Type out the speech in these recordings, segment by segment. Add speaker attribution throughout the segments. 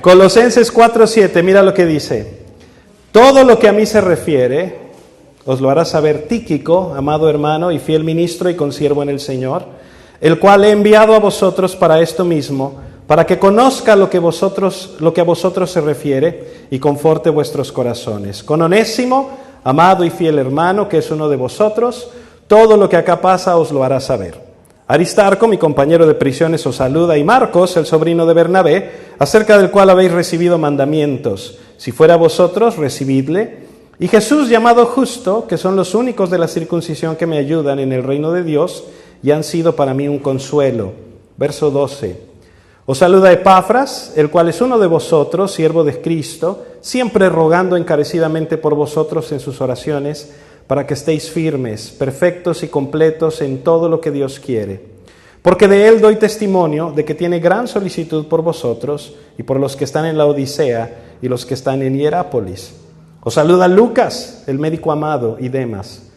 Speaker 1: Colosenses 4:7, mira lo que dice. Todo lo que a mí se refiere, os lo hará saber Tíquico, amado hermano y fiel ministro y consiervo en el Señor, el cual he enviado a vosotros para esto mismo, para que conozca lo que a vosotros se refiere y conforte vuestros corazones. Con Onésimo, amado y fiel hermano, que es uno de vosotros, todo lo que acá pasa os lo hará saber. Aristarco, mi compañero de prisiones, os saluda, y Marcos, el sobrino de Bernabé, acerca del cual habéis recibido mandamientos. Si fuera vosotros, recibidle. Y Jesús, llamado Justo, que son los únicos de la circuncisión que me ayudan en el reino de Dios, y han sido para mí un consuelo. Verso 12. Os saluda Epafras, el cual es uno de vosotros, siervo de Cristo, siempre rogando encarecidamente por vosotros en sus oraciones, para que estéis firmes, perfectos y completos en todo lo que Dios quiere. Porque de él doy testimonio de que tiene gran solicitud por vosotros y por los que están en la Odisea y los que están en Hierápolis. Os saluda Lucas, el médico amado, y Demas.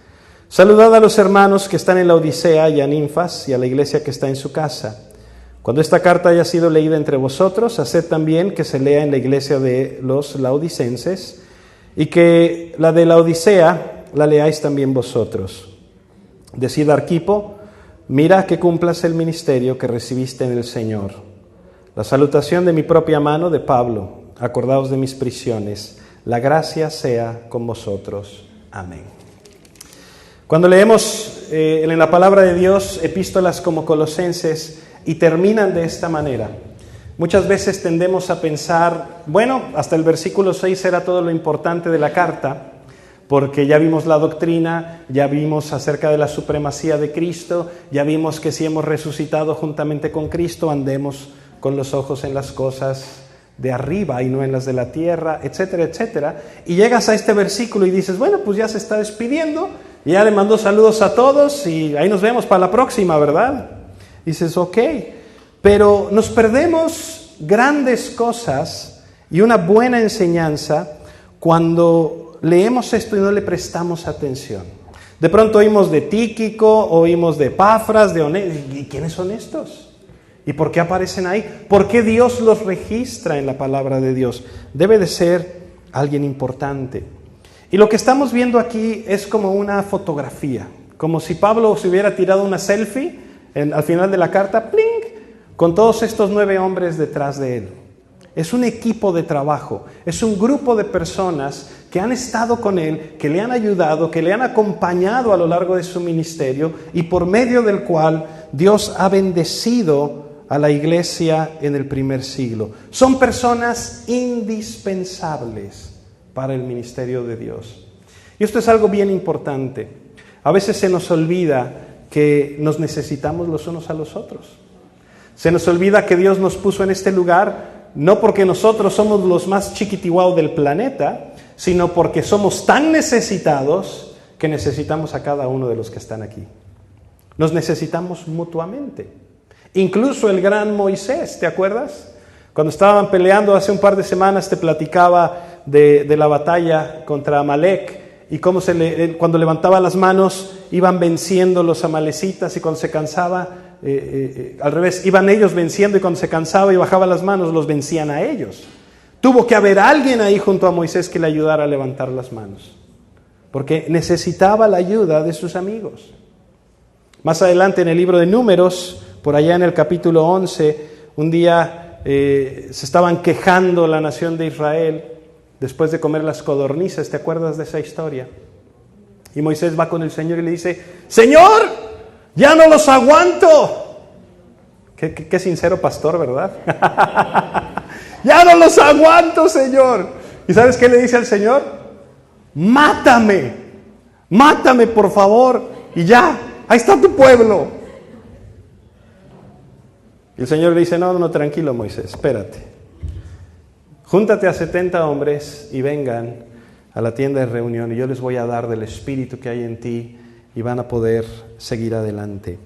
Speaker 1: Saludad a los hermanos que están en la Odisea y a Ninfas y a la iglesia que está en su casa. Cuando esta carta haya sido leída entre vosotros, haced también que se lea en la iglesia de los laodicenses y que la de la Odisea la leáis también vosotros. Decid a Arquipo, mira que cumplas el ministerio que recibiste en el Señor. La salutación de mi propia mano de Pablo, acordaos de mis prisiones. La gracia sea con vosotros. Amén. Cuando leemos en la palabra de Dios epístolas como Colosenses y terminan de esta manera, muchas veces tendemos a pensar, bueno, hasta el versículo 6 era todo lo importante de la carta, porque ya vimos la doctrina, ya vimos acerca de la supremacía de Cristo, ya vimos que si hemos resucitado juntamente con Cristo, andemos con los ojos en las cosas de arriba y no en las de la tierra, etcétera, etcétera. Y llegas a este versículo y dices, bueno, pues ya se está despidiendo, y ya le mandó saludos a todos y ahí nos vemos para la próxima, ¿verdad? Dices, ok, pero nos perdemos grandes cosas y una buena enseñanza cuando leemos esto y no le prestamos atención. De pronto oímos de Tíquico, oímos de Epafras, de Onésimo. ¿Y quiénes son estos? ¿Y por qué aparecen ahí? ¿Por qué Dios los registra en la palabra de Dios? Debe de ser alguien importante. Y lo que estamos viendo aquí es como una fotografía, como si Pablo se hubiera tirado una selfie al final de la carta, ¡pling!, con todos estos 9 hombres detrás de él. Es un equipo de trabajo, es un grupo de personas que han estado con él, que le han ayudado, que le han acompañado a lo largo de su ministerio y por medio del cual Dios ha bendecido a la iglesia en el primer siglo. Son personas indispensables para el ministerio de Dios. Y esto es algo bien importante. A veces se nos olvida que nos necesitamos los unos a los otros. Se nos olvida que Dios nos puso en este lugar no porque nosotros somos los más chiquitihuau del planeta, sino porque somos tan necesitados que necesitamos a cada uno de los que están aquí. Nos necesitamos mutuamente. Incluso el gran Moisés, ¿te acuerdas? Cuando estaban peleando hace un par de semanas te platicaba de la batalla contra Amalek y cómo cuando levantaba las manos iban venciendo los amalecitas y cuando se cansaba, al revés, iban ellos venciendo y cuando se cansaba y bajaba las manos los vencían a ellos. Tuvo que haber alguien ahí junto a Moisés que le ayudara a levantar las manos, porque necesitaba la ayuda de sus amigos. Más adelante en el libro de Números, por allá en el capítulo 11, un día se estaban quejando la nación de Israel después de comer las codornices. ¿Te acuerdas de esa historia? Y Moisés va con el Señor y le dice, Señor, ya no los aguanto. Qué sincero pastor, ¿verdad? Ya no los aguanto, Señor. ¿Y sabes qué le dice al Señor? Mátame, por favor, y ya, ahí está tu pueblo. Y el Señor le dice, no, tranquilo, Moisés, espérate. Júntate a 70 hombres y vengan a la tienda de reunión y yo les voy a dar del espíritu que hay en ti y van a poder seguir adelante.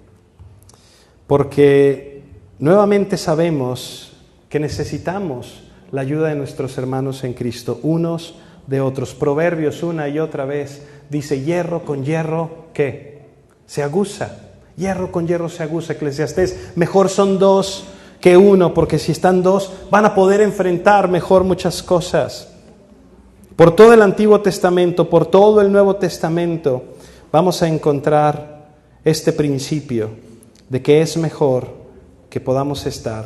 Speaker 1: Porque nuevamente sabemos que necesitamos la ayuda de nuestros hermanos en Cristo, unos de otros. Proverbios una y otra vez dice, hierro con hierro, ¿qué? Se aguza. Hierro con hierro se aguza. Eclesiastés, mejor son dos que uno, porque si están dos, van a poder enfrentar mejor muchas cosas. Por todo el Antiguo Testamento, por todo el Nuevo Testamento, vamos a encontrar este principio de que es mejor que podamos estar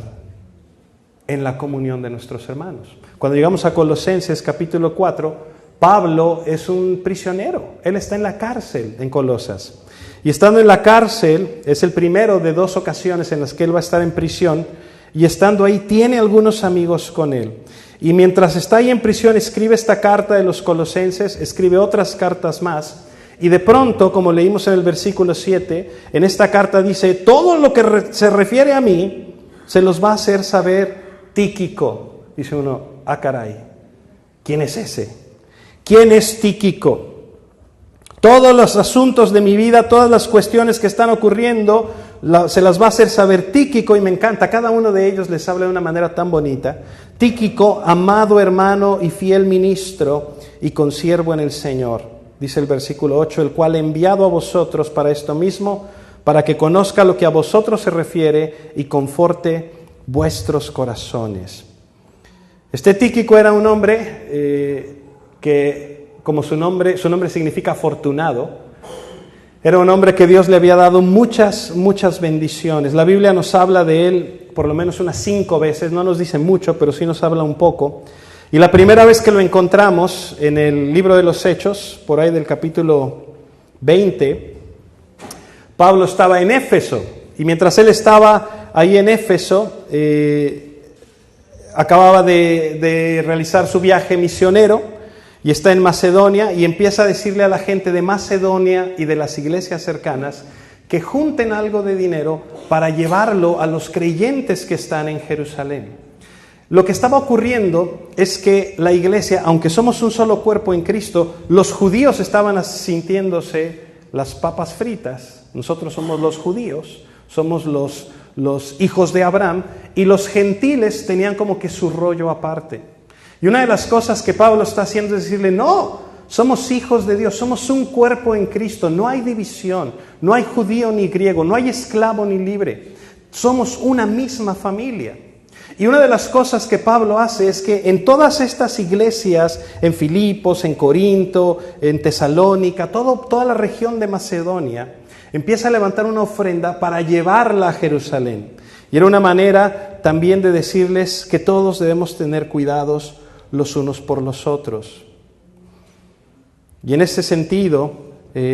Speaker 1: en la comunión de nuestros hermanos. Cuando llegamos a Colosenses capítulo 4, Pablo es un prisionero. Él está en la cárcel en Colosas. Y estando en la cárcel, es el primero de 2 ocasiones en las que él va a estar en prisión, y estando ahí tiene algunos amigos con él. Y mientras está ahí en prisión, escribe esta carta de los Colosenses, escribe otras cartas más, y de pronto, como leímos en el versículo 7, en esta carta dice, todo lo que se refiere a mí, se los va a hacer saber Tíquico. Dice uno, caray, ¿quién es ese? ¿Quién es Tíquico? Todos los asuntos de mi vida, todas las cuestiones que están ocurriendo, se las va a hacer saber Tíquico, y me encanta, cada uno de ellos les habla de una manera tan bonita. Tíquico, amado hermano y fiel ministro y consiervo en el Señor, dice el versículo 8, el cual he enviado a vosotros para esto mismo, para que conozca lo que a vosotros se refiere y conforte vuestros corazones. Este Tíquico era un hombre que, como su nombre significa afortunado, era un hombre que Dios le había dado muchas bendiciones. La Biblia nos habla de él por lo menos unas 5 veces, no nos dice mucho, pero sí nos habla un poco. Y la primera vez que lo encontramos en el libro de los Hechos, por ahí del capítulo 20, Pablo estaba en Éfeso, y mientras él estaba ahí en Éfeso, acababa de realizar su viaje misionero, y está en Macedonia, y empieza a decirle a la gente de Macedonia y de las iglesias cercanas que junten algo de dinero para llevarlo a los creyentes que están en Jerusalén. Lo que estaba ocurriendo es que la iglesia, aunque somos un solo cuerpo en Cristo, los judíos estaban sintiéndose las papas fritas. Nosotros somos los judíos, somos los hijos de Abraham, y los gentiles tenían como que su rollo aparte. Y una de las cosas que Pablo está haciendo es decirle, no, somos hijos de Dios, somos un cuerpo en Cristo, no hay división, no hay judío ni griego, no hay esclavo ni libre, somos una misma familia. Y una de las cosas que Pablo hace es que en todas estas iglesias, en Filipos, en Corinto, en Tesalónica, toda la región de Macedonia, empieza a levantar una ofrenda para llevarla a Jerusalén. Y era una manera también de decirles que todos debemos tener cuidados los unos por los otros. Y en ese sentido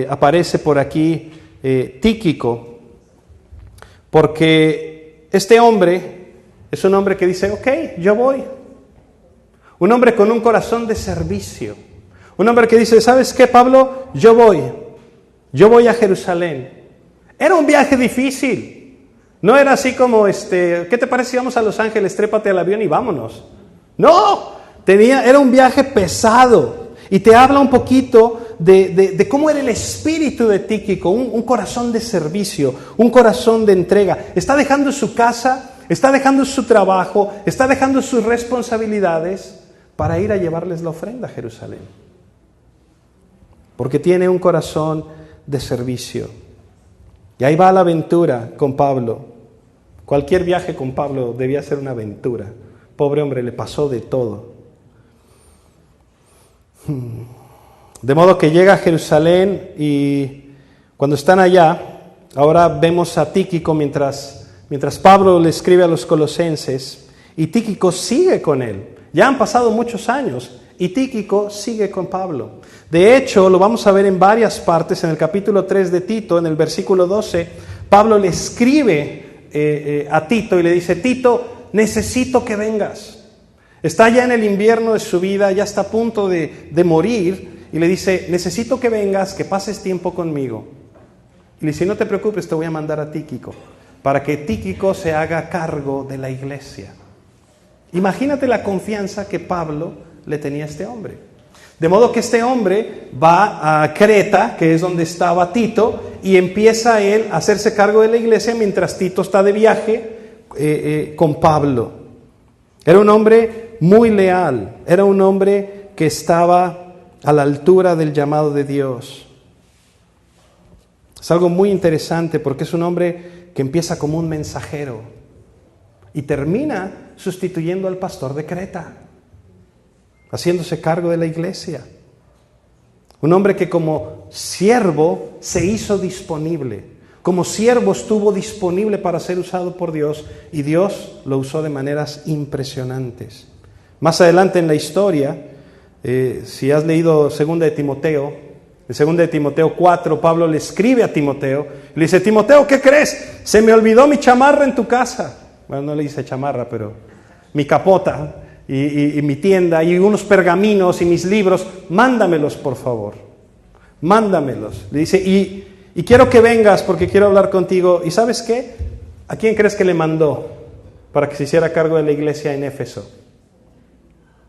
Speaker 1: aparece por aquí Tíquico, porque este hombre es un hombre que dice, ok, yo voy. Un hombre con un corazón de servicio. Un hombre que dice, ¿sabes qué, Pablo? Yo voy a Jerusalén. Era un viaje difícil. No era así como, ¿qué te parece si vamos a Los Ángeles, trépate al avión y vámonos? No, era un viaje pesado. Y te habla un poquito de cómo era el espíritu de Tíquico, un corazón de servicio, un corazón de entrega. Está dejando su casa, está dejando su trabajo, está dejando sus responsabilidades para ir a llevarles la ofrenda a Jerusalén. Porque tiene un corazón de servicio. Y ahí va la aventura con Pablo. Cualquier viaje con Pablo debía ser una aventura. Pobre hombre, le pasó de todo. De modo que llega a Jerusalén, y cuando están allá, ahora vemos a Tíquico mientras Pablo le escribe a los colosenses, y Tíquico sigue con él. Ya han pasado muchos años y Tíquico sigue con Pablo. De hecho, lo vamos a ver en varias partes. En el capítulo 3 de Tito, en el versículo 12, Pablo le escribe a Tito y le dice, Tito, necesito que vengas. Está ya en el invierno de su vida, ya está a punto de morir, y le dice, necesito que vengas, que pases tiempo conmigo. Y le dice, no te preocupes, te voy a mandar a Tíquico, para que Tíquico se haga cargo de la iglesia. Imagínate la confianza que Pablo le tenía a este hombre. De modo que este hombre va a Creta, que es donde estaba Tito, y empieza él a hacerse cargo de la iglesia mientras Tito está de viaje con Pablo. Era un hombre muy leal, era un hombre que estaba a la altura del llamado de Dios. Es algo muy interesante porque es un hombre que empieza como un mensajero. y termina sustituyendo al pastor de Creta, haciéndose cargo de la iglesia. Un hombre que como siervo se hizo disponible, como siervo estuvo disponible para ser usado por Dios, y Dios lo usó de maneras impresionantes. Más adelante en la historia, si has leído 2 de Timoteo, en 2 de Timoteo 4, Pablo le escribe a Timoteo, y le dice: Timoteo, ¿qué crees? Se me olvidó mi chamarra en tu casa. Bueno, no le dice chamarra, pero mi capota y mi tienda y unos pergaminos y mis libros, mándamelos por favor, mándamelos. Le dice, y quiero que vengas porque quiero hablar contigo. ¿Y sabes qué? ¿A quién crees que le mandó para que se hiciera cargo de la iglesia en Éfeso?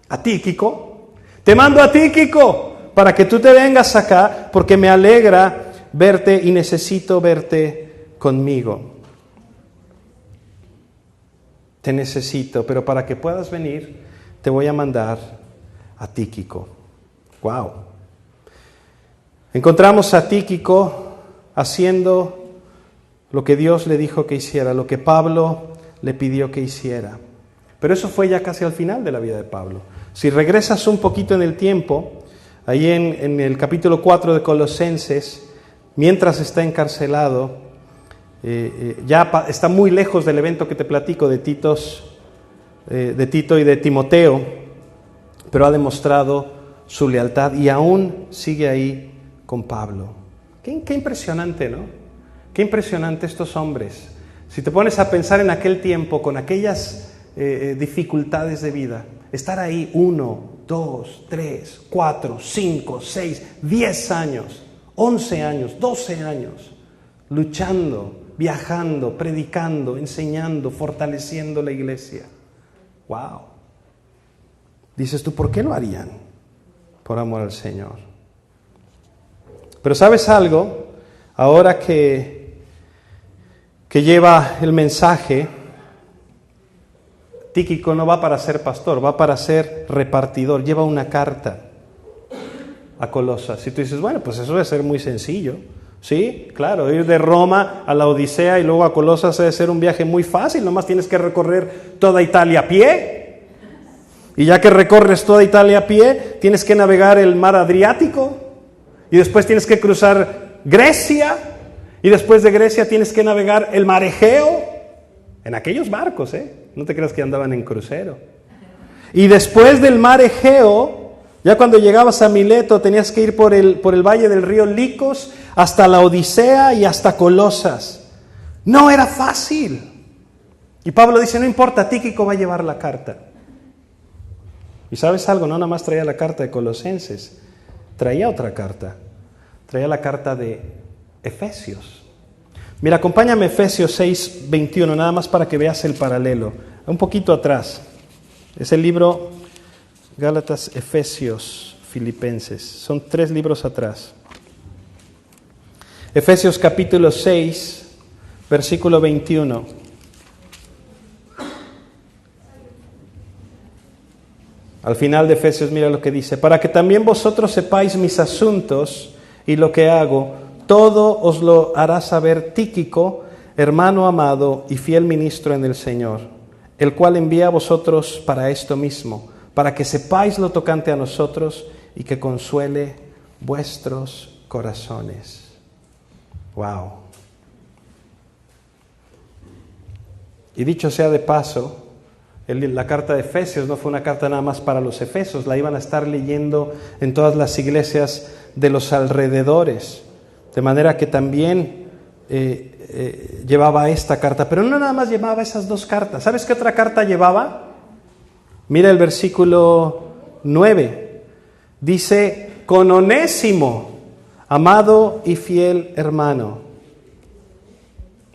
Speaker 1: A Tíquico. Te mando a Tíquico para que tú te vengas acá, porque me alegra verte y necesito verte conmigo. Te necesito, pero para que puedas venir, te voy a mandar a Tíquico. ¡Wow! Encontramos a Tíquico haciendo lo que Dios le dijo que hiciera, lo que Pablo le pidió que hiciera. Pero eso fue ya casi al final de la vida de Pablo. Si regresas un poquito en el tiempo, ahí en el capítulo 4 de Colosenses, mientras está encarcelado, ya está muy lejos del evento que te platico de Tito y de Timoteo, pero ha demostrado su lealtad y aún sigue ahí con Pablo. Qué impresionante, ¿no? Qué impresionante estos hombres. Si te pones a pensar en aquel tiempo, con aquellas dificultades de vida, estar ahí 1, 2, 3, 4, 5, 6, 10 años, 11 años, 12 años, luchando, viajando, predicando, enseñando, fortaleciendo la iglesia. ¡Wow! Dices tú, ¿por qué lo harían? Por amor al Señor. Pero ¿sabes algo? Ahora que lleva el mensaje, Tíquico no va para ser pastor, va para ser repartidor. Lleva una carta a Colosas. Y tú dices, bueno, pues eso debe ser muy sencillo. Sí, claro, ir de Roma a la Odisea y luego a Colosas debe ser un viaje muy fácil. Nomás tienes que recorrer toda Italia a pie. Y ya que recorres toda Italia a pie, tienes que navegar el mar Adriático. Y después tienes que cruzar Grecia. Y después de Grecia tienes que navegar el mar Egeo. En aquellos barcos, no te creas que andaban en crucero. Y después del mar Egeo, ya cuando llegabas a Mileto, tenías que ir por el valle del río Licos hasta la Odisea y hasta Colosas. No era fácil. Y Pablo dice, no importa, Tíquico va a llevar la carta. Y ¿sabes algo? No nada más traía la carta de Colosenses, traía otra carta. Traía la carta de Efesios. Mira, acompáñame a Efesios 6, 21, nada más para que veas el paralelo. Un poquito atrás. Es el libro Gálatas, Efesios, Filipenses. Son 3 libros atrás. Efesios capítulo 6, versículo 21. Al final de Efesios, mira lo que dice. Para que también vosotros sepáis mis asuntos y lo que hago, todo os lo hará saber Tíquico, hermano amado y fiel ministro en el Señor, el cual envía a vosotros para esto mismo, para que sepáis lo tocante a nosotros y que consuele vuestros corazones. Wow. Y dicho sea de paso, la carta de Efesios no fue una carta nada más para los efesios, la iban a estar leyendo en todas las iglesias de los alrededores, de manera que también llevaba esta carta, pero no nada más llevaba esas 2 cartas. ¿Sabes qué otra carta llevaba? Mira el versículo 9, dice, con Onésimo, amado y fiel hermano.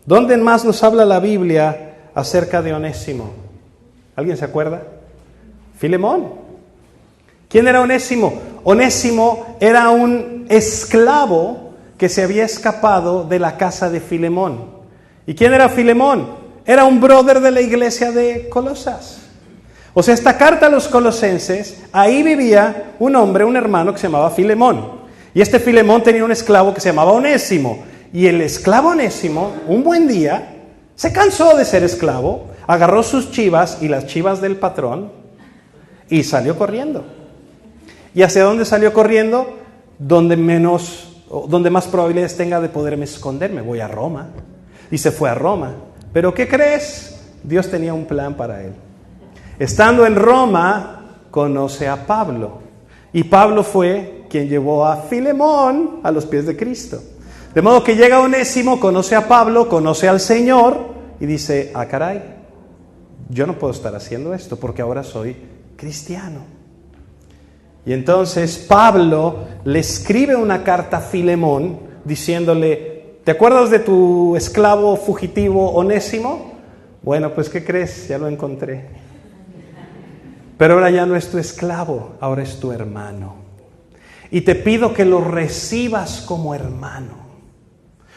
Speaker 1: ¿Dónde más nos habla la Biblia acerca de Onésimo? ¿Alguien se acuerda? Filemón. ¿Quién era Onésimo? Onésimo era un esclavo que se había escapado de la casa de Filemón. ¿Y quién era Filemón? Era un brother de la iglesia de Colosas. O sea, esta carta a los colosenses, ahí vivía un hombre, un hermano que se llamaba Filemón. Y este Filemón tenía un esclavo que se llamaba Onésimo. Y el esclavo Onésimo, un buen día, se cansó de ser esclavo, agarró sus chivas y las chivas del patrón y salió corriendo. ¿Y hacia dónde salió corriendo? Donde más probabilidades tenga de poderme esconder. Me voy a Roma. Y se fue a Roma. ¿Pero qué crees? Dios tenía un plan para él. Estando en Roma, conoce a Pablo. Y Pablo fue quien llevó a Filemón a los pies de Cristo. De modo que llega Onésimo, conoce a Pablo, conoce al Señor y dice, ah, caray, yo no puedo estar haciendo esto porque ahora soy cristiano. Y entonces Pablo le escribe una carta a Filemón diciéndole, ¿te acuerdas de tu esclavo fugitivo Onésimo? Bueno, pues ¿qué crees? Ya lo encontré. Pero ahora ya no es tu esclavo, ahora es tu hermano. Y te pido que lo recibas como hermano.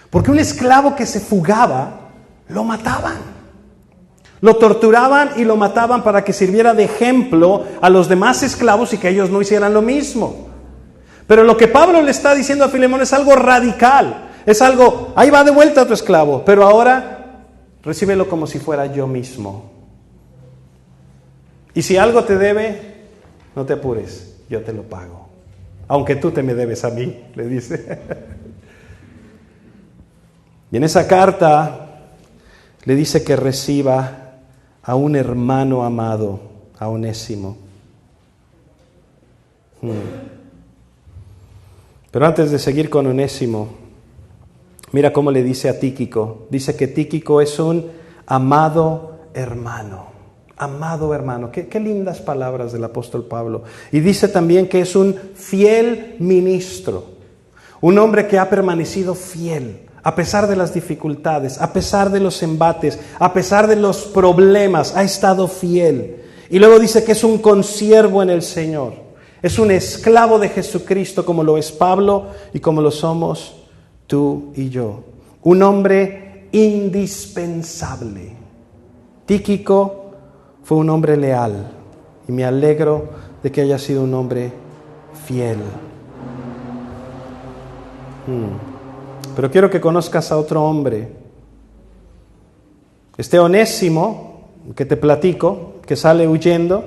Speaker 1: Porque un esclavo que se fugaba, lo mataban. Lo torturaban y lo mataban para que sirviera de ejemplo a los demás esclavos y que ellos no hicieran lo mismo. Pero lo que Pablo le está diciendo a Filemón es algo radical. Es algo, ahí va de vuelta tu esclavo, pero ahora recíbelo como si fuera yo mismo. Y si algo te debe, no te apures, yo te lo pago. Aunque tú te me debes a mí, le dice. Y en esa carta le dice que reciba a un hermano amado, a Onésimo. Pero antes de seguir con Onésimo, mira cómo le dice a Tíquico. Dice que Tíquico es un amado hermano. Amado hermano. Qué lindas palabras del apóstol Pablo. Y dice también que es un fiel ministro. Un hombre que ha permanecido fiel. A pesar de las dificultades, a pesar de los embates, a pesar de los problemas, ha estado fiel. Y luego dice que es un consiervo en el Señor. Es un esclavo de Jesucristo como lo es Pablo y como lo somos tú y yo. Un hombre indispensable. Tíquico fue un hombre leal y me alegro de que haya sido un hombre fiel. Pero quiero que conozcas a otro hombre. Este Onésimo, que te platico, que sale huyendo,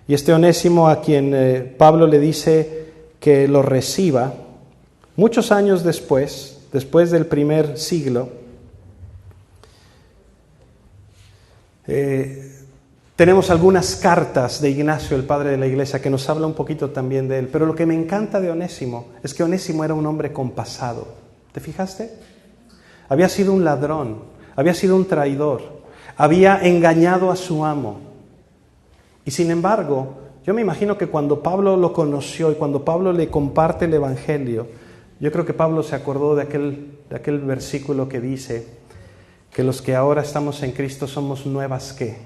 Speaker 1: y este Onésimo a quien Pablo le dice que lo reciba, muchos años después del primer siglo, tenemos algunas cartas de Ignacio, el padre de la iglesia, que nos habla un poquito también de él. Pero lo que me encanta de Onésimo es que Onésimo era un hombre compasado. ¿Te fijaste? Había sido un ladrón, había sido un traidor, había engañado a su amo. Y sin embargo, yo me imagino que cuando Pablo lo conoció y cuando Pablo le comparte el Evangelio, yo creo que Pablo se acordó de aquel versículo que dice que los que ahora estamos en Cristo somos nuevas ¿qué?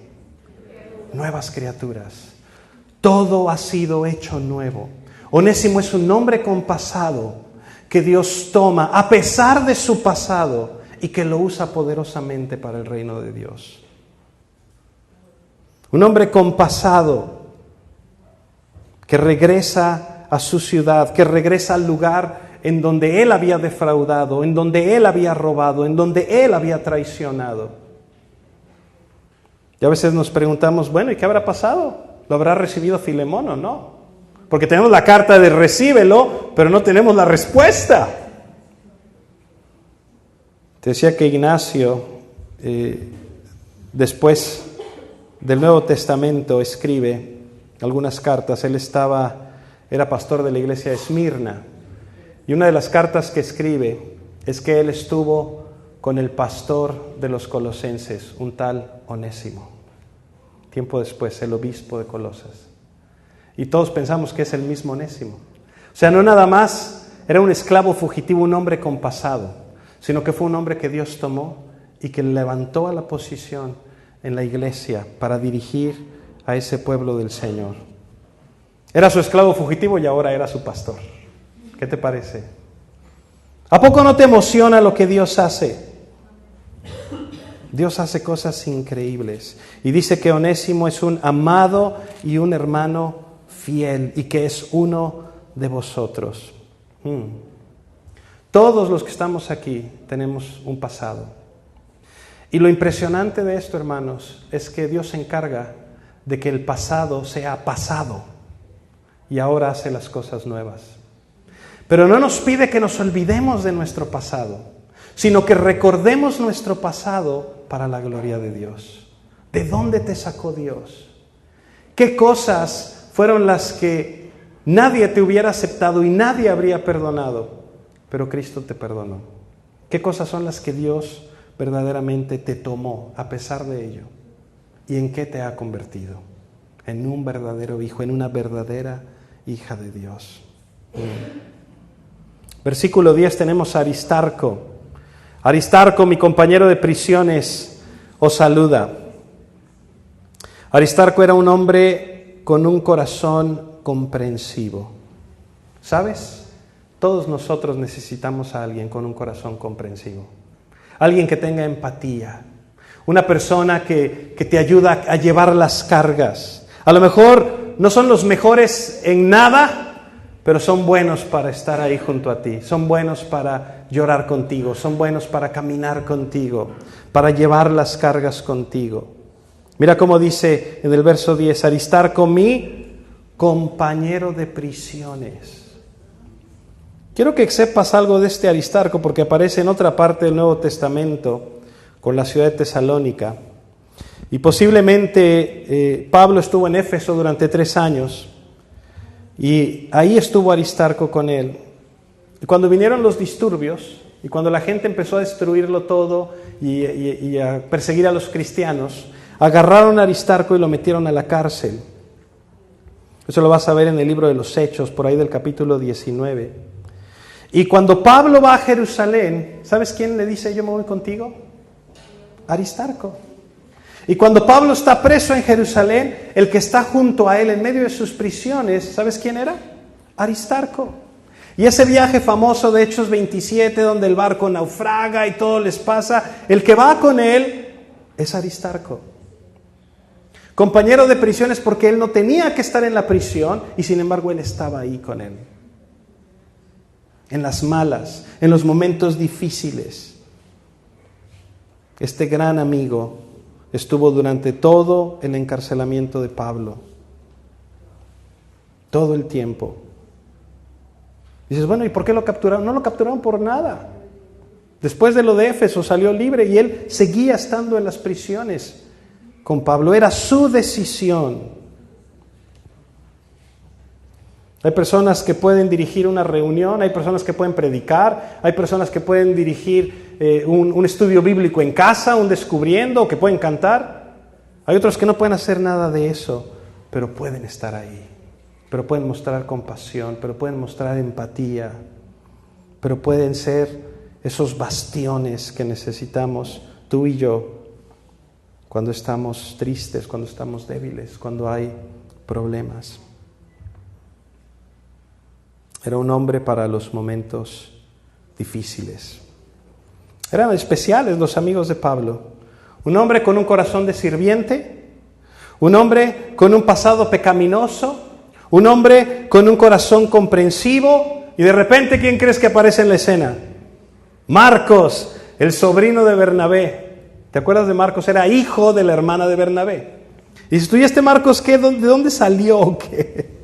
Speaker 1: Nuevas criaturas. Todo ha sido hecho nuevo. Onésimo es un hombre compasado que Dios toma a pesar de su pasado y que lo usa poderosamente para el reino de Dios. Un hombre compasado que regresa a su ciudad, que regresa al lugar en donde él había defraudado, en donde él había robado, en donde él había traicionado. Y a veces nos preguntamos, bueno, ¿y qué habrá pasado? ¿Lo habrá recibido Filemón o no? Porque tenemos la carta de recíbelo, pero no tenemos la respuesta. Te decía que Ignacio, después del Nuevo Testamento, escribe algunas cartas. Él era pastor de la iglesia de Esmirna. Y una de las cartas que escribe es que él estuvo con el pastor de los colosenses, un tal Onésimo. Tiempo después, el obispo de Colosas. Y todos pensamos que es el mismo Onésimo. O sea, no nada más era un esclavo fugitivo, un hombre compasado, sino que fue un hombre que Dios tomó y que levantó a la posición en la iglesia para dirigir a ese pueblo del Señor. Era su esclavo fugitivo y ahora era su pastor. ¿Qué te parece? ¿A poco no te emociona lo que Dios hace? Dios hace cosas increíbles. Y dice que Onésimo es un amado y un hermano fiel y que es uno de vosotros. Todos los que estamos aquí tenemos un pasado. Y lo impresionante de esto, hermanos, es que Dios se encarga de que el pasado sea pasado y ahora hace las cosas nuevas. Pero no nos pide que nos olvidemos de nuestro pasado, sino que recordemos nuestro pasado para la gloria de Dios. ¿De dónde te sacó Dios? ¿Qué cosas fueron las que nadie te hubiera aceptado y nadie habría perdonado, pero Cristo te perdonó? ¿Qué cosas son las que Dios verdaderamente te tomó a pesar de ello? ¿Y en qué te ha convertido? En un verdadero hijo, en una verdadera hija de Dios. Versículo 10 tenemos a Aristarco. Aristarco, mi compañero de prisiones, os saluda. Aristarco era un hombre con un corazón comprensivo. ¿Sabes? Todos nosotros necesitamos a alguien con un corazón comprensivo. Alguien que tenga empatía. Una persona que te ayuda a llevar las cargas. A lo mejor no son los mejores en nada, pero son buenos para estar ahí junto a ti. Son buenos para llorar contigo. Son buenos para caminar contigo. Para llevar las cargas contigo. Mira cómo dice en el verso 10, Aristarco, mi compañero de prisiones. Quiero que sepas algo de este Aristarco porque aparece en otra parte del Nuevo Testamento con la ciudad de Tesalónica. Y posiblemente Pablo estuvo en Éfeso durante 3 años y ahí estuvo Aristarco con él. Y cuando vinieron los disturbios y cuando la gente empezó a destruirlo todo y a perseguir a los cristianos, agarraron a Aristarco y lo metieron a la cárcel. Eso lo vas a ver en el libro de los Hechos, por ahí del capítulo 19. Y cuando Pablo va a Jerusalén, ¿sabes quién le dice yo me voy contigo? Aristarco. Y cuando Pablo está preso en Jerusalén, el que está junto a él en medio de sus prisiones, ¿sabes quién era? Aristarco. Y ese viaje famoso de Hechos 27, donde el barco naufraga y todo les pasa, el que va con él es Aristarco. Compañero de prisiones porque él no tenía que estar en la prisión y sin embargo él estaba ahí con él. En las malas, en los momentos difíciles. Este gran amigo estuvo durante todo el encarcelamiento de Pablo. Todo el tiempo. Dices, bueno, ¿y por qué lo capturaron? No lo capturaron por nada. Después de lo de Éfeso salió libre y él seguía estando en las prisiones con Pablo. Era su decisión. Hay personas que pueden dirigir una reunión, hay personas que pueden predicar, hay personas que pueden dirigir un estudio bíblico en casa, un descubriendo, que pueden cantar. Hay otros que no pueden hacer nada de eso, pero pueden estar ahí, pero pueden mostrar compasión, pero pueden mostrar empatía, pero pueden ser esos bastiones que necesitamos tú y yo cuando estamos tristes, cuando estamos débiles, cuando hay problemas. Era un hombre para los momentos difíciles. Eran especiales los amigos de Pablo. Un hombre con un corazón de sirviente, un hombre con un pasado pecaminoso, un hombre con un corazón comprensivo. Y de repente, ¿quién crees que aparece en la escena? Marcos, el sobrino de Bernabé. ¿Te acuerdas de Marcos? Era hijo de la hermana de Bernabé. Y dices tú, ¿y este Marcos qué? ¿De dónde salió o qué?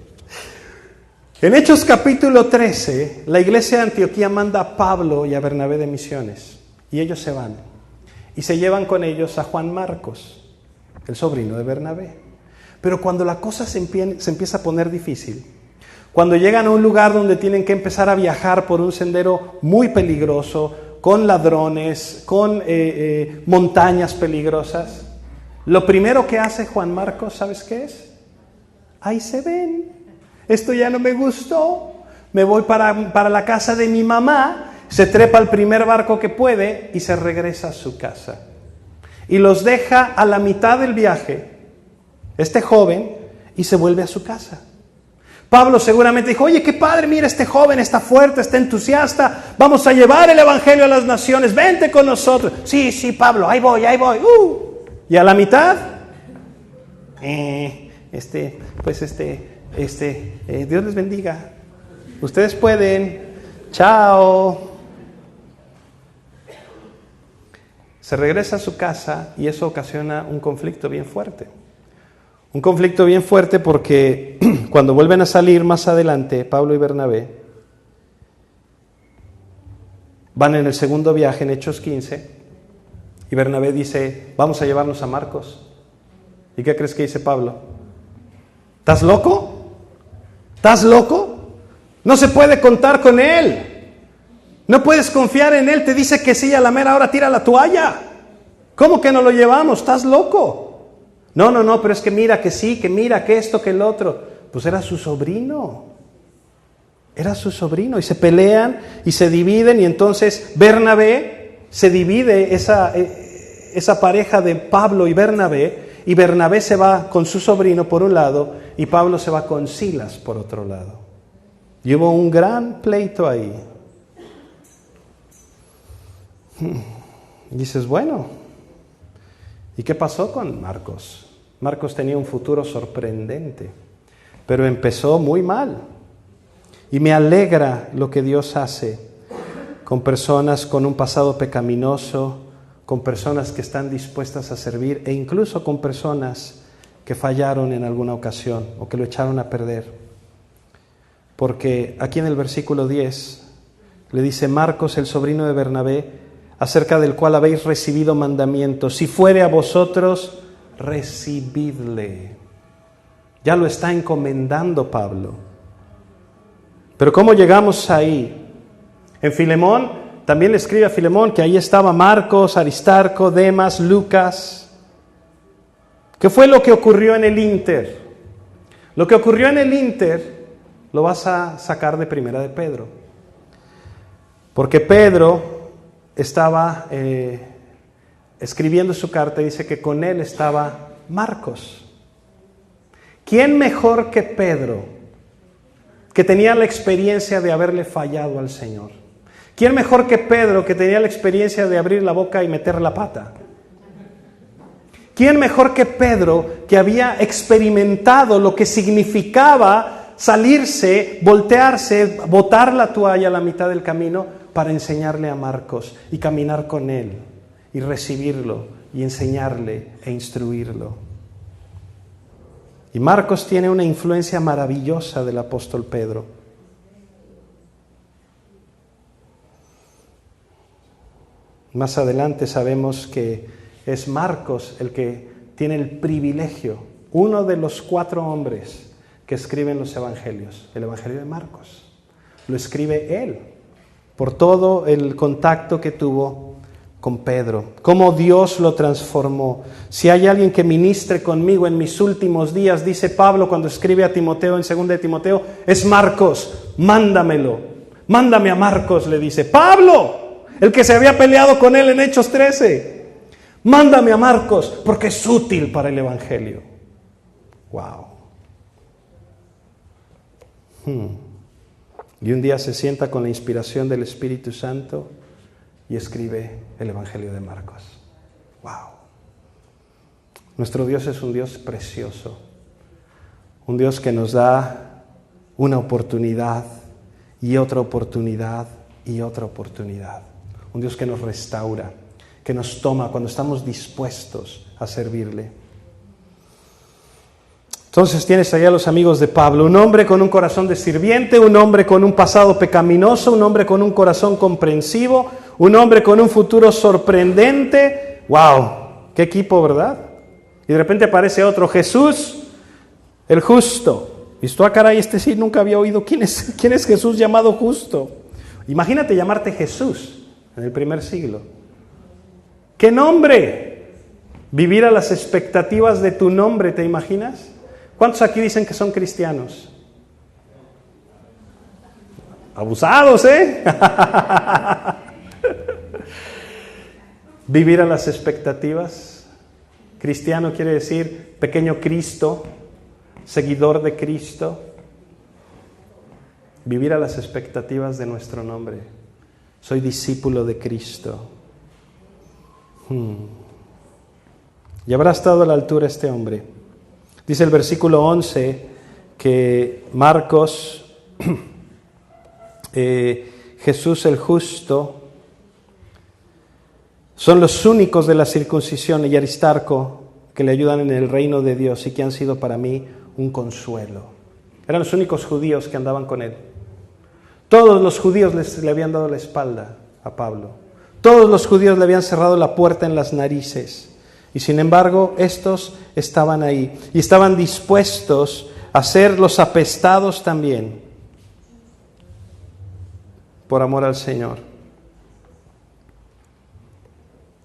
Speaker 1: En Hechos capítulo 13, la iglesia de Antioquía manda a Pablo y a Bernabé de misiones. Y ellos se van. Y se llevan con ellos a Juan Marcos, el sobrino de Bernabé. Pero cuando la cosa se empieza a poner difícil, cuando llegan a un lugar donde tienen que empezar a viajar por un sendero muy peligroso, con ladrones, con montañas peligrosas, lo primero que hace Juan Marcos, ¿sabes qué es? Ahí se ven. Esto ya no me gustó, me voy para la casa de mi mamá, se trepa al primer barco que puede y se regresa a su casa. Y los deja a la mitad del viaje, este joven, y se vuelve a su casa. Pablo seguramente dijo, oye, qué padre, mira, este joven está fuerte, está entusiasta, vamos a llevar el evangelio a las naciones, vente con nosotros. Sí, Pablo, ahí voy. Y a la mitad, Dios les bendiga. Ustedes pueden. Chao. Se regresa a su casa y eso ocasiona un conflicto bien fuerte. Un conflicto bien fuerte porque cuando vuelven a salir más adelante, Pablo y Bernabé, van en el segundo viaje, en Hechos 15, y Bernabé dice, vamos a llevarnos a Marcos. ¿Y qué crees que dice Pablo? ¿Estás loco? ¿Estás loco? No se puede contar con él. No puedes confiar en él. Te dice que sí, a la mera hora tira la toalla. ¿Cómo que no lo llevamos? ¿Estás loco? No, pero es que mira que sí, que mira que esto, que el otro. Pues era su sobrino. Era su sobrino. Y se pelean y se dividen. Y entonces Bernabé se divide esa pareja de Pablo y Bernabé. Y Bernabé se va con su sobrino por un lado. Y Pablo se va con Silas por otro lado. Y hubo un gran pleito ahí. Dices, bueno, ¿y qué pasó con Marcos? Marcos tenía un futuro sorprendente, pero empezó muy mal. Y me alegra lo que Dios hace con personas con un pasado pecaminoso, con personas que están dispuestas a servir e incluso con personas que fallaron en alguna ocasión o que lo echaron a perder. Porque aquí en el versículo 10 le dice Marcos, el sobrino de Bernabé, acerca del cual habéis recibido mandamiento. Si fuere a vosotros, recibidle. Ya lo está encomendando Pablo. Pero ¿cómo llegamos ahí? En Filemón, también le escribe a Filemón que ahí estaba Marcos, Aristarco, Demas, Lucas. ¿Qué fue lo que ocurrió en el ínter? Lo que ocurrió en el ínter lo vas a sacar de Primera de Pedro. Porque Pedro estaba escribiendo su carta y dice que con él estaba Marcos. ¿Quién mejor que Pedro, que tenía la experiencia de haberle fallado al Señor? ¿Quién mejor que Pedro, que tenía la experiencia de abrir la boca y meter la pata? ¿Quién mejor que Pedro, que había experimentado lo que significaba salirse, voltearse, botar la toalla a la mitad del camino para enseñarle a Marcos y caminar con él y recibirlo y enseñarle e instruirlo? Y Marcos tiene una influencia maravillosa del apóstol Pedro. Más adelante sabemos que es Marcos el que tiene el privilegio, uno de los 4 hombres que escriben los evangelios, el evangelio de Marcos. Lo escribe él, por todo el contacto que tuvo con Pedro, cómo Dios lo transformó. Si hay alguien que ministre conmigo en mis últimos días, dice Pablo cuando escribe a Timoteo en 2 de Timoteo, es Marcos, mándamelo. Mándame a Marcos, le dice. Pablo, el que se había peleado con él en Hechos 13. Mándame a Marcos porque es útil para el evangelio. Wow. Y un día se sienta con la inspiración del Espíritu Santo y escribe el Evangelio de Marcos. ¡Wow! Nuestro Dios es un Dios precioso, un Dios que nos da una oportunidad y otra oportunidad y otra oportunidad. Un Dios que nos restaura, que nos toma cuando estamos dispuestos a servirle. Entonces tienes allá a los amigos de Pablo, un hombre con un corazón de sirviente, un hombre con un pasado pecaminoso, un hombre con un corazón comprensivo, un hombre con un futuro sorprendente. ¡Wow! ¡Qué equipo!, ¿verdad? Y de repente aparece otro, Jesús, el justo. Y tú, caray, este sí nunca había oído. ¿Quién es Jesús llamado justo? Imagínate llamarte Jesús en el primer siglo. ¡Qué nombre! Vivir a las expectativas de tu nombre, ¿te imaginas? ¿Cuántos aquí dicen que son cristianos? Abusados, ¿eh? Vivir a las expectativas. Cristiano quiere decir pequeño Cristo, seguidor de Cristo. Vivir a las expectativas de nuestro nombre. Soy discípulo de Cristo. ¿Y habrá estado a la altura este hombre? Dice el versículo 11 que Marcos, Jesús el justo, Son los únicos de la circuncisión y Aristarco que le ayudan en el reino de Dios y que han sido para mí un consuelo. Eran los únicos judíos que andaban con él. Todos los judíos le habían dado la espalda a Pablo. Todos los judíos le habían cerrado la puerta en las narices. Y sin embargo, estos estaban ahí y estaban dispuestos a ser los apestados también por amor al Señor.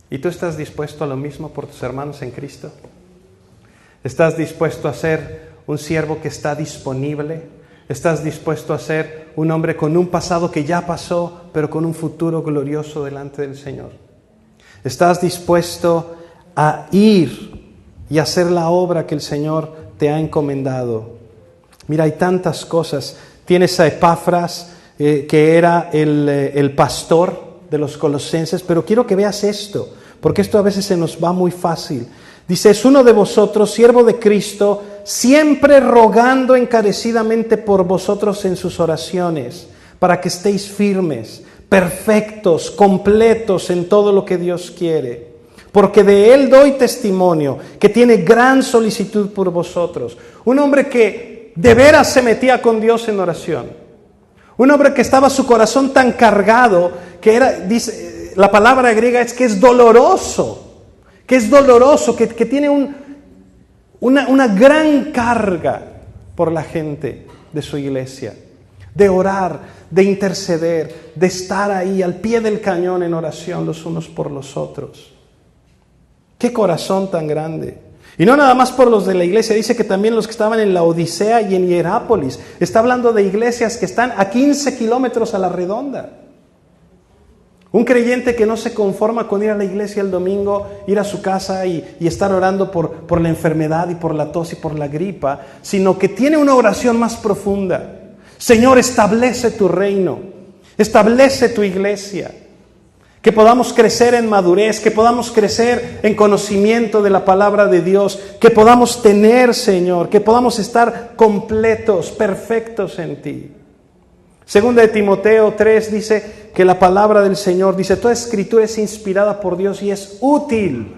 Speaker 1: ¿Y tú estás dispuesto a lo mismo por tus hermanos en Cristo? ¿Estás dispuesto a ser un siervo que está disponible? ¿Estás dispuesto a ser un hombre con un pasado que ya pasó, pero con un futuro glorioso delante del Señor? ¿Estás dispuesto a ir y hacer la obra que el Señor te ha encomendado? Mira, hay tantas cosas. Tienes a Epafras, que era el pastor de los colosenses, pero quiero que veas esto, porque esto a veces se nos va muy fácil. Dice, es uno de vosotros, siervo de Cristo, siempre rogando encarecidamente por vosotros en sus oraciones, para que estéis firmes, perfectos, completos en todo lo que Dios quiere. Porque de él doy testimonio, que tiene gran solicitud por vosotros. Un hombre que de veras se metía con Dios en oración. Un hombre que estaba su corazón tan cargado que era, dice, la palabra griega es que es doloroso, que tiene una gran carga por la gente de su iglesia, de orar, de interceder, de estar ahí al pie del cañón en oración los unos por los otros. ¡Qué corazón tan grande! Y no nada más por los de la iglesia, dice que también los que estaban en la Odisea y en Hierápolis. Está hablando de iglesias que están a 15 kilómetros a la redonda. Un creyente que no se conforma con ir a la iglesia el domingo, ir a su casa y estar orando por la enfermedad y por la tos y por la gripa, sino que tiene una oración más profunda. Señor, establece tu reino, establece tu iglesia. Que podamos crecer en madurez, que podamos crecer en conocimiento de la palabra de Dios, que podamos tener, Señor, que podamos estar completos, perfectos en ti. Segunda de Timoteo 3 dice que la palabra del Señor, dice, toda escritura es inspirada por Dios y es útil.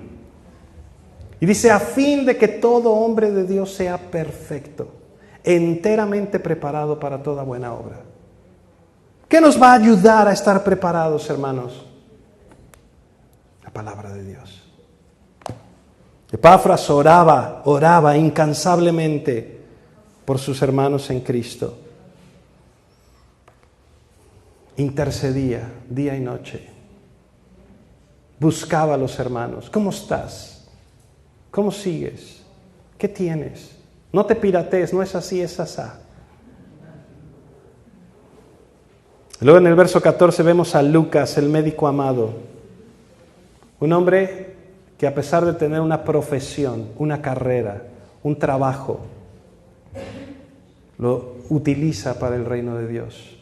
Speaker 1: Y dice, a fin de que todo hombre de Dios sea perfecto, enteramente preparado para toda buena obra. ¿Qué nos va a ayudar a estar preparados, hermanos? La palabra de Dios. Epafras oraba incansablemente por sus hermanos en Cristo. Intercedía día y noche. Buscaba a los hermanos. ¿Cómo estás? ¿Cómo sigues? ¿Qué tienes? No te piratees, no es así, es asá. Luego en el verso 14 vemos a Lucas, el médico amado. Un hombre que a pesar de tener una profesión, una carrera, un trabajo, lo utiliza para el reino de Dios.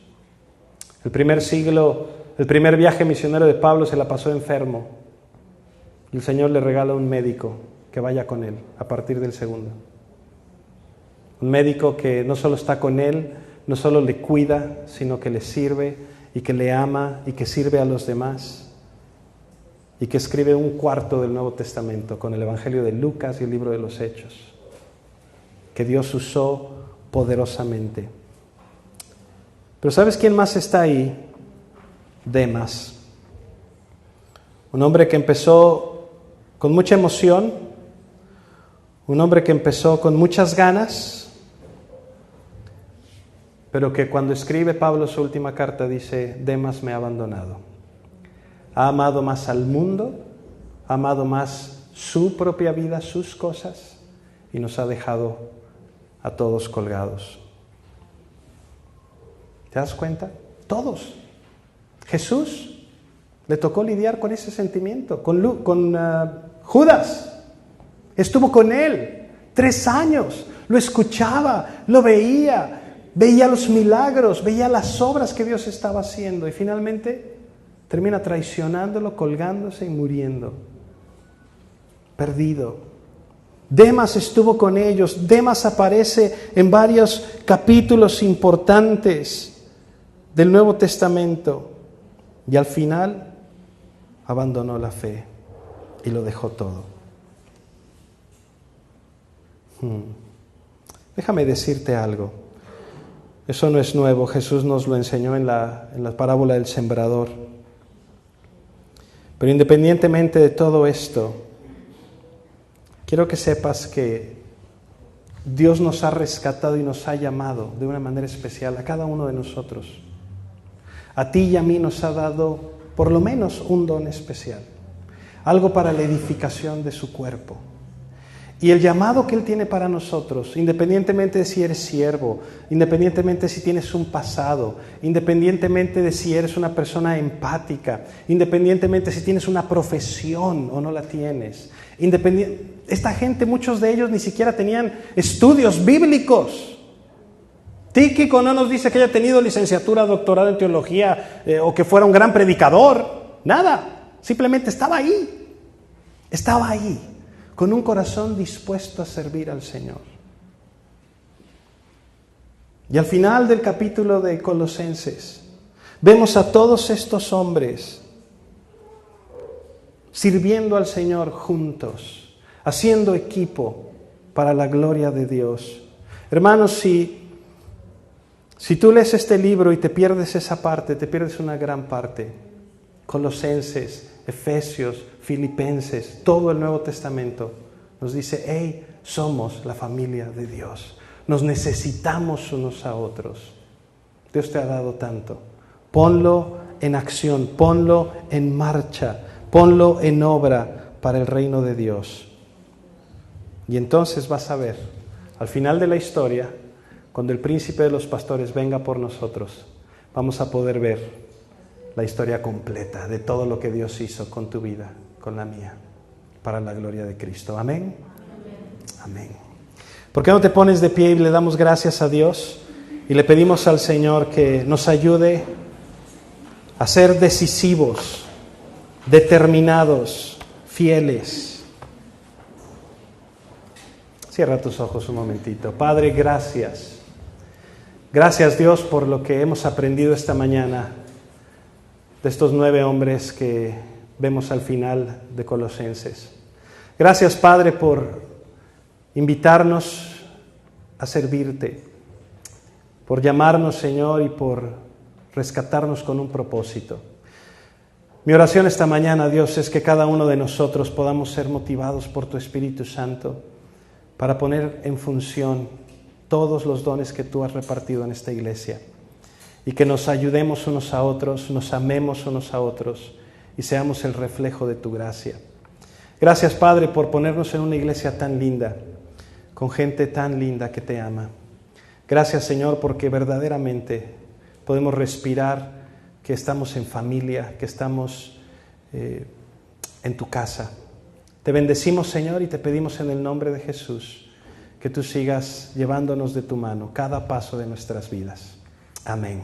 Speaker 1: El primer viaje misionero de Pablo se la pasó enfermo. El Señor le regala un médico que vaya con él a partir del segundo. Un médico que no solo está con él, no solo le cuida, sino que le sirve y que le ama y que sirve a los demás. Y que escribe un cuarto del Nuevo Testamento con el Evangelio de Lucas y el libro de los Hechos, que Dios usó poderosamente. Pero ¿sabes quién más está ahí? Demas. Un hombre que empezó con mucha emoción, un hombre que empezó con muchas ganas, pero que cuando escribe Pablo su última carta dice, Demas me ha abandonado. Ha amado más al mundo, ha amado más su propia vida, sus cosas, y nos ha dejado a todos colgados. ¿Te das cuenta? Todos. Jesús le tocó lidiar con ese sentimiento, con Judas. Estuvo con él 3 años, lo escuchaba, lo veía los milagros, veía las obras que Dios estaba haciendo y finalmente termina traicionándolo, colgándose y muriendo. Perdido. Demas estuvo con ellos. Demas aparece en varios capítulos importantes del Nuevo Testamento. Y al final abandonó la fe y lo dejó todo. Déjame decirte algo. Eso no es nuevo. Jesús nos lo enseñó en la parábola del sembrador. Pero independientemente de todo esto, quiero que sepas que Dios nos ha rescatado y nos ha llamado de una manera especial a cada uno de nosotros. A ti y a mí nos ha dado por lo menos un don especial, algo para la edificación de su cuerpo. Y el llamado que Él tiene para nosotros, independientemente de si eres siervo, independientemente de si tienes un pasado, independientemente de si eres una persona empática, independientemente de si tienes una profesión o no la tienes, esta gente, muchos de ellos ni siquiera tenían estudios bíblicos. Tíquico no nos dice que haya tenido licenciatura, doctorado en teología o que fuera un gran predicador. Nada, simplemente estaba ahí. Estaba ahí, con un corazón dispuesto a servir al Señor. Y al final del capítulo de Colosenses, vemos a todos estos hombres sirviendo al Señor juntos, haciendo equipo para la gloria de Dios. Hermanos, si tú lees este libro y te pierdes esa parte, te pierdes una gran parte. Colosenses, Efesios, Filipenses, todo el Nuevo Testamento nos dice, hey, somos la familia de Dios. Nos necesitamos unos a otros. Dios te ha dado tanto. Ponlo en acción, ponlo en marcha, ponlo en obra para el reino de Dios. Y entonces vas a ver, al final de la historia, cuando el príncipe de los pastores venga por nosotros, vamos a poder ver la historia completa de todo lo que Dios hizo con tu vida, con la mía, para la gloria de Cristo. Amén. Amén. ¿Por qué no te pones de pie y le damos gracias a Dios y le pedimos al Señor que nos ayude a ser decisivos, determinados, fieles? Cierra tus ojos un momentito. Padre, gracias. Gracias, Dios, por lo que hemos aprendido esta mañana de estos 9 hombres que vemos al final de Colosenses. Gracias, Padre, por invitarnos a servirte, por llamarnos, Señor, y por rescatarnos con un propósito. Mi oración esta mañana, Dios, es que cada uno de nosotros podamos ser motivados por tu Espíritu Santo para poner en función todos los dones que tú has repartido en esta iglesia. Y que nos ayudemos unos a otros, nos amemos unos a otros y seamos el reflejo de tu gracia. Gracias, Padre, por ponernos en una iglesia tan linda, con gente tan linda que te ama. Gracias, Señor, porque verdaderamente podemos respirar que estamos en familia, que estamos en tu casa. Te bendecimos, Señor, y te pedimos en el nombre de Jesús que tú sigas llevándonos de tu mano cada paso de nuestras vidas. Amén.